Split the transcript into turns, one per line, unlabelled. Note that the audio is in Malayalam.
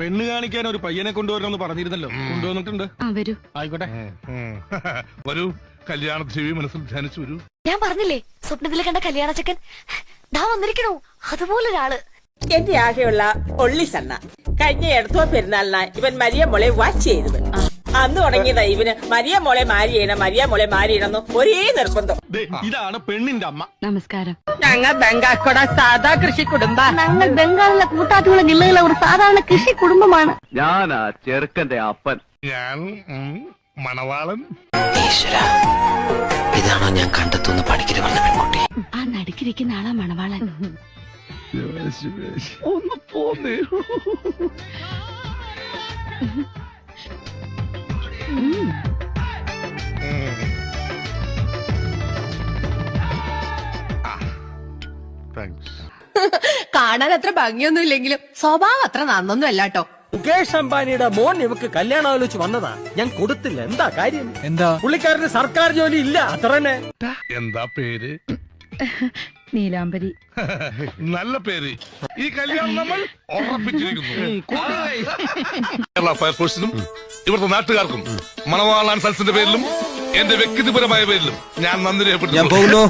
പെണ്ണ് കാണിക്കാൻ ഒരു പയ്യനെ കൊണ്ടുവരണമെന്ന് പറഞ്ഞിരുന്നല്ലോ, കൊണ്ടുവന്നിട്ടുണ്ട്.
വരൂ.
ആയിക്കോട്ടെ. വരൂ, കല്യാണ ചെവി മനസ്സിൽ ധ്യാനിച്ചു വരൂ.
ഞാൻ പറഞ്ഞില്ലേ സ്വപ്നത്തിൽ കണ്ട കല്യാണ ചെക്കൻ ദാ വന്നിരിക്കണു, അതുപോലൊരാള്.
എന്റെ ആകെയുള്ള ഒള്ളി സണ്ണ കഴിഞ്ഞ എടുത്തോ പെരുന്നാളിനാ ഇവൻ മരിയ മോളെ വാച്ച് ചെയ്തത്. അന്ന് തുടങ്ങിയതാ ഇവന് മരിയ മോളെ മാരി ചെയ്യണം ഒരേ നിർബന്ധം.
ഇതാണ് പെണ്ണിന്റെ അമ്മ.
നമസ്കാരം.
ഞങ്ങൾ ബംഗാക്കോടെ സാധാ കൃഷി കുടുംബ.
ഞങ്ങൾ ബംഗാളിലെ കൂട്ടാറ്റുള്ള ജില്ലയിലെ ഒരു സാധാരണ കൃഷി കുടുംബമാണ്.
ഞാനാ ചെറുക്കന്റെ അപ്പൻ.
ഞാൻ മണവാളൻ.
ഇതാണോ ഞാൻ കണ്ടെത്തുന്ന പണിക്കര് പറഞ്ഞ പെൺകുട്ടി?
ആ നടുക്കിരിക്കുന്ന ആളാ മണവാളൻ.
ഒന്ന് പോന്നേ.
കാണാൻ അത്ര ഭംഗിയൊന്നും ഇല്ലെങ്കിലും സ്വഭാവം അത്ര നന്നൊന്നും അല്ലാട്ടോ.
മുകേഷ് അംബാനിയുടെ മോൻ ഇവക്ക് കല്യാണം ആലോചിച്ച് വന്നതാ. ഞാൻ കൊടുത്തില്ല. എന്താ കാര്യം? എന്താ? പുള്ളിക്കാരന് സർക്കാർ ജോലി ഇല്ല, അത്ര തന്നെ.
എന്താ പേര്?
നീലാംബരി.
നല്ല പേര്. ഈ കല്യാണം നമ്മൾ ഉറപ്പിച്ചിരിക്കുന്നു. കേരള ഫയർഫോഴ്സിനും ഇവിടുത്തെ നാട്ടുകാർക്കും മണവാളാൻ സൽസിന്റെ പേരിലും എന്റെ വ്യക്തിപരമായ പേരിലും ഞാൻ നന്ദി രേഖപ്പെടുത്തുന്നു.